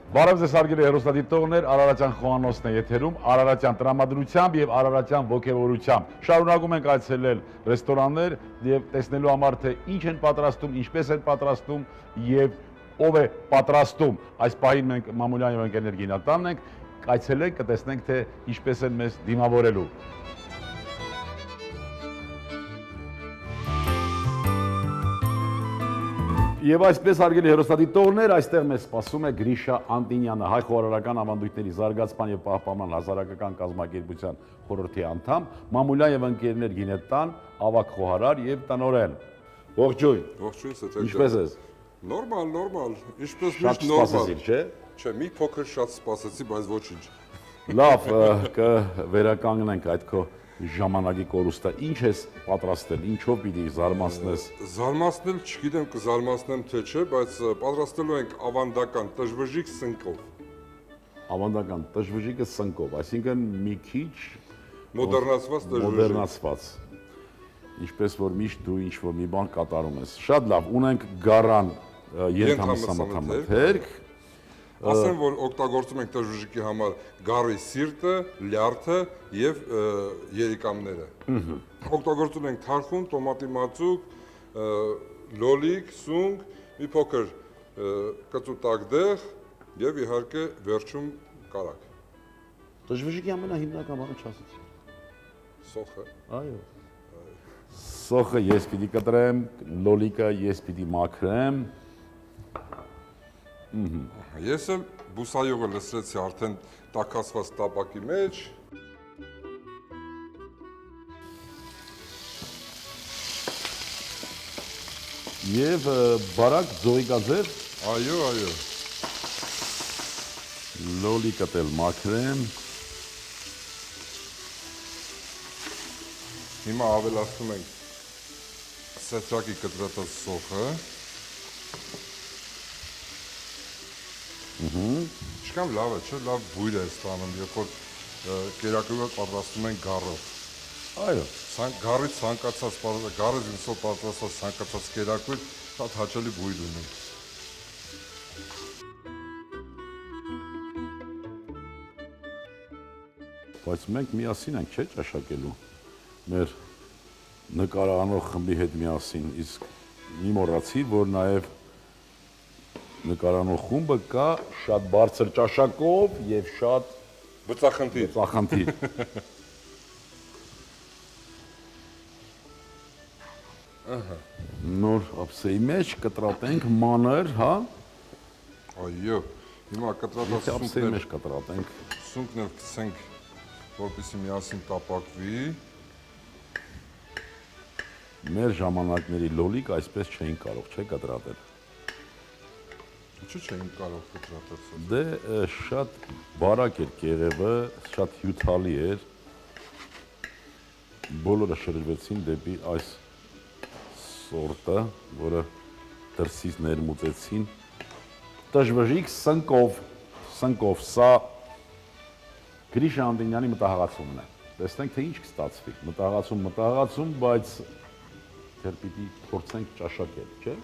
Բարև ձեզ հարգելի հեռուստադիտողներ, Արարատյան Խոհանոցն է եթերում, Արարատյան տրամադրությամբ եւ Արարատյան ոգևորությամբ։ Շարունակում ենք այցելել ռեստորաններ եւ տեսնելու համար թե ինչ են պատրաստում, ինչպես են պատրաստում եւ ով է պատրաստում։ Այս պահին մենք Մամուլյան եւ ընկերներ գինատանն ենք, այցելենք, կտեսնենք թե ինչպես են մեզ դիմավորելու։ Եվ այսպես հարգելի հեռուստադիտողներ, այստեղ մեզ սպասում է Գրիշա Անտինյանը, հայ խոհարարական ավանդույթների զարգացման եւ պահպանման հասարակական կազմակերպության խորհրդի անդամ, Մամուլյան եւ ընկերներ գինետան, ավագ խոհարար եւ տնօրեն։ Ողջույն։ Ողջույն, Սեթակ։ Ինչպես ես։ Նորմալ, ինչպես Շատ միշտ նորմալ։ սպասեցիր, չէ։ Չէ, մի փոքր շատ սպասեցի, բայց ոչինչ։ Լավ, կվերականգնենք այդ քո ժամանակի կորուստը։ Ինչ ես պատրաստել, ինչով պիտի զարմացնես։ Զարմացնել չգիտեմ կզարմացնեմ թե չէ, բայց պատրաստելու ենք ավանդական տժվժիկ սնկով։ Ավանդական տժվժիկը սնկով, այսինքն մի քիչ Մոդեռնացված տժվժիկ։ մոդեռնացված։ Ինչպես որ միշտ դու ինչ որ մի բան կատարում ես։ Շատ լավ, ունենք գարան ենթամասամաթերք։ Ասեմ, որ օգտագործում ենք տժվժիկի համար գառի սիրտը, լյարդը եւ երիկամները։ Օգտագործում ենք թարխուն, տոմատի մածուկ, լոլիկ, սունկ, մի փոքր կծուտակ դեղ եւ իհարկե վերջում կարակ։ Տժվժիկի ամենահիմնական բանը չասեցի։ Սոխը։ Այո։ Սոխը ես պիտի կտրեմ, լոլիկը ես պիտի մաքրեմ։ Ես էլ բուսայողը լսրեցի արդեն տաքացված տապակի մեջ։ Եվ բարակ ձողիկաձև։ Այո։ Լոլիկը էլ մաքրեմ։ Հիմա ավելացնում ենք սեթրակի կտրատած սոխը։ Ինչքան լավ է, չէ՞, լավ բույր է ստանում, երբ որ կերակուրը պատրաստում են գառով։ Այո։ Գառից ցանկացած, գառի զինսով պատրաստած ցանկացած կերակույր շատ հաճելի բույր ունի։ Բայց մենք միասին ենք, չէ՞, ճաշակելու։ Մեր նկարանող խմբի հետ միասին, իսկ մի մոռացի, որ նաև նկարանող խումբը կա շատ բարձր ճաշակով եւ շատ բծախնդիր։ Նոր ափսեի մեջ կտրատենք մանր, հա։ Այո։ Հիմա կտրատած ափսեի մեջ կտրատենք։ Սունկն էլ գցենք, որպեսզի միասին տապակվի։ Մեր ժամանակների լոլիկ այսպես չէին կարող, չէ՞ կտրատել։ Ինչու՞ չէին կարող կտրատել։ Դե շատ բարակ էր կեղևը, շատ հյութալի էր։ Բոլորը շրջվեցին դեպի այս սորտը, որը դրսից ներմուծեցին։ Տժվժիկ սնկով, սա Գրիշա Անտինյանի մտահղացումն է։ Տեսնենք թե ինչ կստացվի։ Մտահղացում, բայց դեռ պիտի փորձենք ճաշակել, չէ՞։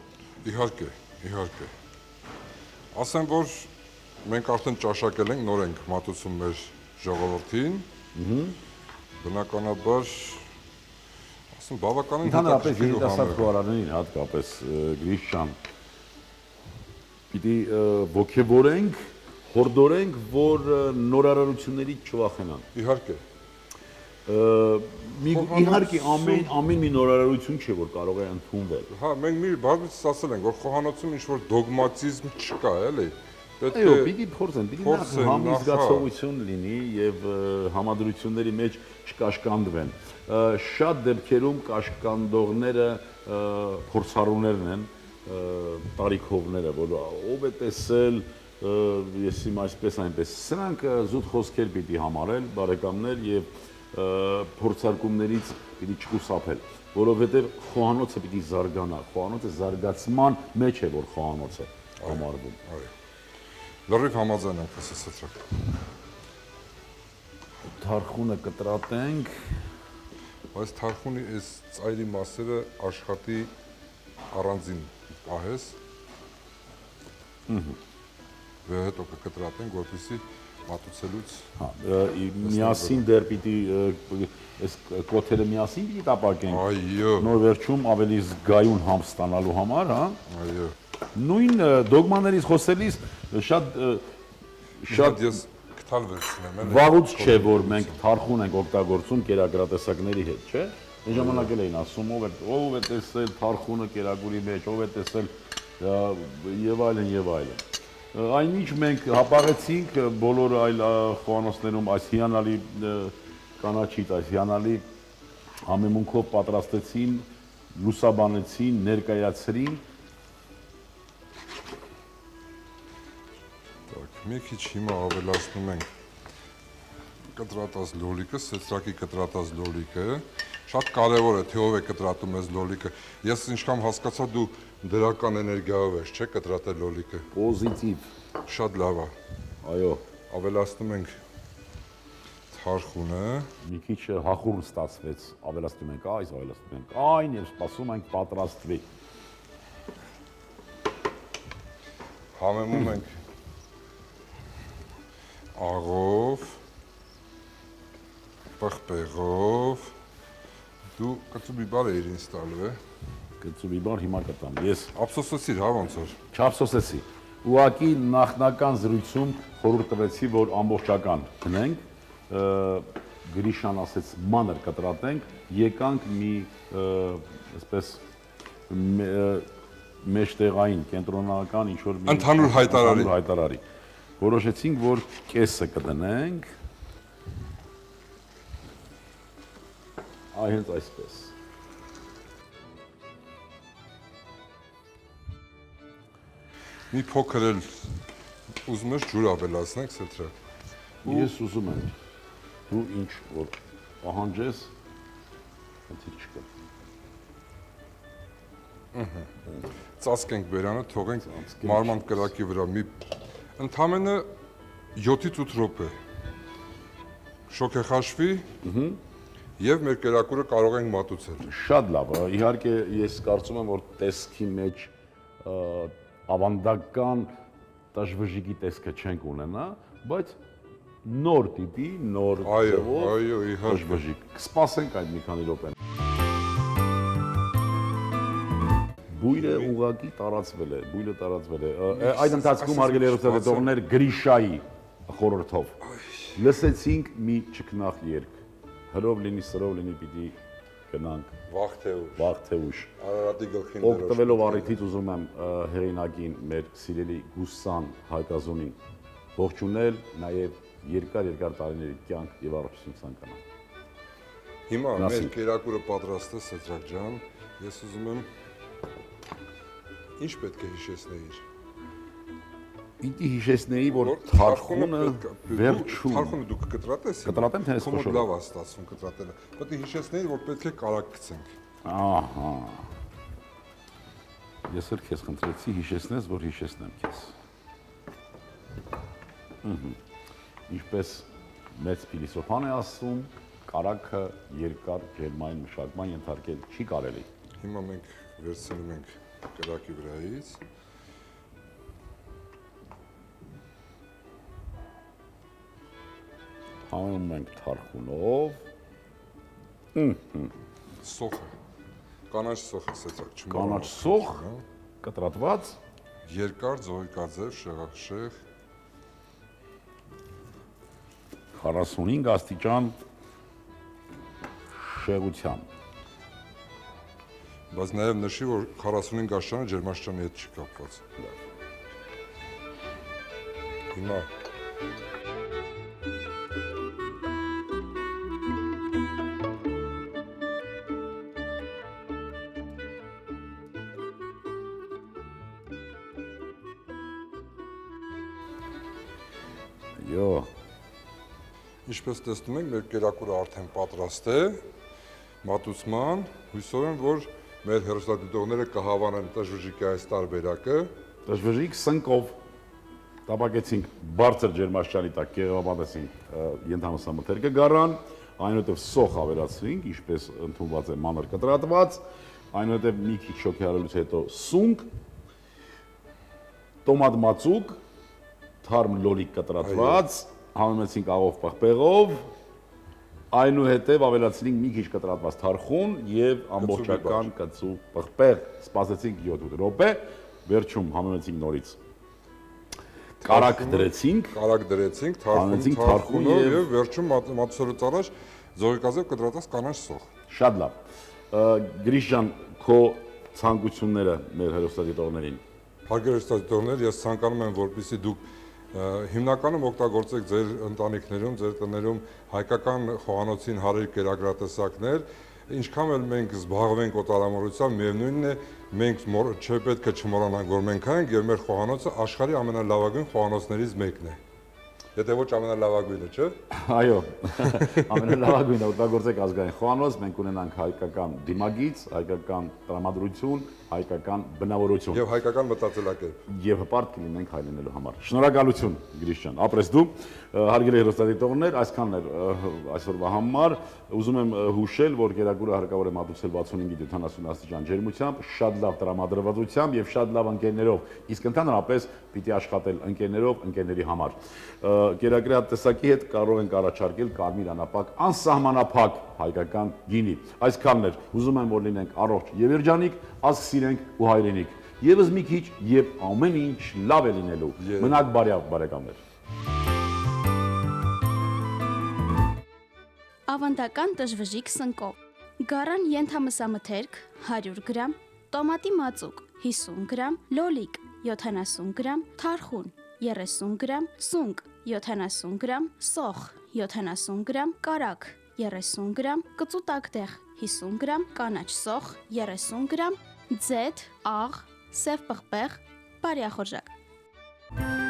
Իհարկե։ Ասեմ, որ մենք արդեն ճաշակել ենք, նոր ենք մատուցում մեր ժողովրդին։ Բնականաբար, ասեմ, բավականին Ընդհանրապես երիտասարդ խոհարարներին հատկապես Գրիշան պիտի ոգևորենք, հորդորենք, որ նորարարություններից չվախենան։ Իհարկե։ Իհարկե ամեն մի նորարարություն չէ, որ կարող է ընդունվել։ Հա, մենք մի բարձր ասել ենք, որ խոհանոցում ինչ-որ դոգմատիզմ չկա, էլի։ Այո, պիտի փորձեն, պիտի նախ համիզգացողություն լինի եւ համադրությունների մեջ չկաշկանդվեն։ Շատ դեպքերում կաշկանդողները փորձառուներն են, տարիքովները, որ ով է տեսել, ես իմ այսպես այնպես։ Սրանք զուտ խոսքեր պիտի համարել, բարեկամներ, եւ փորձարկումներից պիտի չխուսափել, որովհետեւ խոհանոցը պիտի զարգանա, խոհանոցը զարգացման մեջ է, որ խոհանոցը համարվում։ Այո։ Լրիվ համաձայն եմ Սեթրակ։ Թարխունը կտրատենք, բայց թարխունի այս ծայրի մասերը աշխատի առանձին պահես։ հետո կկտրատենք, որպեսզի մատուցելուց միասին դեռ պիտի այս կոթերը միասին պիտի տապակենք։ այո, Նոր վերջում ավելի զգայուն համ ստանալու համար, հա։ այո։ Նույն դոգմաներից խոսելիս շատ Ես կտալ վերցնեմ, էլի։ վաղուց չէ, որ մենք թարխուն ենք օգտագործում կերակրատեսակների հետ, չէ։ Այն ժամանակ էլ էին ասում, ով է տեսել թարխունը կերակուրի մեջ, ով է տեսել եւ այլն եւ այլն։ Այնինչ մենք հապաղեցինք բոլոր այլ խոհանոցներում այս հիանալի կանաչից, այս հիանալի համեմունքով պատրաստեցին, լուսաբանեցին, ներկայացրին։ Մի քիչ հիմա ավելացնում ենք կտրատած լոլիկը, սետրակի կտրատած լոլիկը։ Շատ կարևոր է, թե ով է կտրատում այս լոլիկը։ Ես ինչքան հասկացա, դու դրական էներգիայով ես, չէ՞, կտրատել լոլիկը։ Պոզիտիվ։ Շատ լավ է։ Այո, Ավելացնում ենք թարխունը։ մի քիչ հախուռ ստացվեց, ավելացնում ենք այս, ավելացնում ենք այն եւ սպասում ենք պատրաստվի։ Համեմում ենք աղով, պղպեղով, դու կծուբիբար էիր ինձ տալու է։ Կծուբիբար հիմա կտամ։ Ես Ափսոսեցիր, հա ոնց որ։ չափսոսեցի։ Ուղղակի նախնական զրույցում խորհուրդ տվեցի, որ ամբողջական գնենք, Գրիշան ասեց մանր կտրատենք, եկանք մի այսպես մեջտեղային կենտրոնական ինչ որ մի Ընդհանուր հայտարարի։ Որոշեցինք, որ կեսը կդնենք։ Այ հենց այսպես։ Մի փոքր էլ ուզում ես ջուր ավելացնենք սեթրա։ Ես ուզում եմ, դու ինչ որ պահանջես, խնդիր չկա։ Ծածկենք բերանը, թողենք մարմանդ կրակի վրա մի ընդամենը 7-ից 8 րոպե։ Շոկ է խաշվի եւ մեր կերակուրը կարող ենք մատուցել։ Շատ լավ, իհարկե ես կարծում եմ, որ տեսքի մեջ ավանդական տաշվժիկի տեսքը չենք ունենա, բայց նոր տիպի, նոր ձևով այո, իհարկե։ տաշվժիկ։ Կսպասենք այդ մի քանի րոպե։ Բույրը ուղղակի տարածվել է։ Այդ ընթացքում հարգելի հեռուստադիտողներ Գրիշայի խորհրդով լսեցինք մի ճկնաղ երգ։ Հրով լինի, սրով լինի, պիտի գնանք վաղ թե ուշ։ Արարատի գլխին Օգտվելով առիթից ուզում եմ հեղինակին մեր սիրելի Գուսան Հայկազոնին ողջունել, նաև երկար տարիների կյանք եւ առողջություն ցանկանալ։ Հիմա մեր կերակուրը պատրաստ է, Սեթրակ ջան, ես ուզում եմ ինչ պետք է հիշեցնեիր։ Պիտի հիշեցնեի, որ թարխունը վերջում Թարխունը դու կկտրատես։ Կտրատեմ, թե ես խոշոր։ Լավ է ստացվում կտրատելը։ Պետք է հիշեցնեիր, որ պետք է կարակ գցենք։ Ահա։ Ես էլ քեզ խնդրեցի հիշեցնես, որ հիշեցնեմ քեզ։ Ինչպես մեծ փիլիսոփան է ասում, կարագը երկար ջերմային մշակման ենթարկել չի կարելի։ Հիմա մենք վերցնում ենք կրակի վրայից։ Համում ենք թարխունով։ Սոխը։ Կանաչ սոխը Սեթրակ չմոռանաք։ Կանաչ սոխ կտրատված Երկար ձողիկաձև շեղախշեղ 45 աստիճան շեղությամբ։ Բայց նաև նշի, որ 45 աստիճանը ջերմաստիճանի հետ չի կապված։ Հիմա Այո, ինչպես տեսնում եք, մեր կերակուրը արդեն պատրաստ է մատուցման։ Հույսով եմ, որ մեր հեռուստադիտողները կհավանան տժվժիկի այս տարբերակը։ դժվժիկ սնկով տապակեցինք բարձր ջերմաստիճանի տակ, կեղևամատեցինք ենթամսամթերքը գարան, այնուհետև սոխ ավելացրինք, ինչպես ընդունված է մանր կտրատված, այնուհետև մի քիչ շոկի հարելուց հետո սունկ, տոմատ մածուկ թարմ լոլիկ կտրատված, համեմեցինք աղով պղպեղով, այնուհետև ավելացրինք մի քիչ կտրատված թարխուն եւ ամբողջական կծու պղպեղ, սպասեցինք 7-8 րոպե, վերջում համեմեցինք նորից կարակ դրեցինք, թարխունով եւ վերջում մատուցելուց առաջ զոհիկազև կտրատած կանաչ սոխ։ Շատ լավ։ Գրիշ ջան, քո ցանկությունները մեր հերոստատիտողներին։ Հարգելի հերոստատիտողներ, ես ցանկանում եմ, որպեսզի դուք հիմնականում օգտագործեք ձեր ընտանիքներում, ձեր տներում հայկական խոհանոցին հարիր կերակրատեսակներ, ինչքան էլ մենք զբաղվենք օտարամոլությամբ, միևնույնն է, մենք չպետք է չմոռանանք, որ մենք ենք եւ մեր խոհանոցը աշխարհի ամենալավագույն խոհանոցներից մեկն է։ Եթե ոչ ամենալավագույնը, չէ՞։ Այո, ամենալավագույնը օգտագործեք ազգային խոհանոց, մենք ունենանք հայկական դիմագիծ, հայկական տրամադրություն, հայկական բնավորություն եւ հայկական մտածելակերպ։ Եվ հպարտ կլինենք հայտնելու համար։ Շնորհակալություն, Գրիշ ջան, ապրես դու։ Հարգելի հերոստատիտողներ, այսքանն էր այսօրվա համար։ Ուզում եմ հուշել, որ կերակուրը հարկավոր է մատուցել 65-70 աստիճան ջերմությամբ, շատ լավ տրամադրվածությամբ եւ շատ լավ ընկերներով, իսկ ընդհանրապես պիտի աշխատել ընկերներով, ընկերների համար։ Կերակրի տեսակի հետ կարող ենք առաջարկել կարմիր անապակ, անսահմանափակ հայկական գինի։ Այսքանն էր, ուզում եմ, որ լինենք առողջ եւ երջանիկ, ազգ սիրենք ու հայրենիք։ Եվս մի քիչ եւ ամեն ինչ լավ է լինելու։ Մնաք բարյավ, բարեկամներ։ Ավանդական տժվժիկ սնկով, գարան ենթամսամթերք 100 գրամ, տոմատի մածուկ 50 գրամ, լոլիկ 70 գրամ, թարխուն 30 գրամ, սունկ 70 գրամ, սոխ 70 գրամ, կարակ 30 գրամ, կծու տակտեղ 50 գրամ, կանաչ սոխ 30 գրամ, ձեթ, աղ, սև պղպեղ, բարյախորժակ։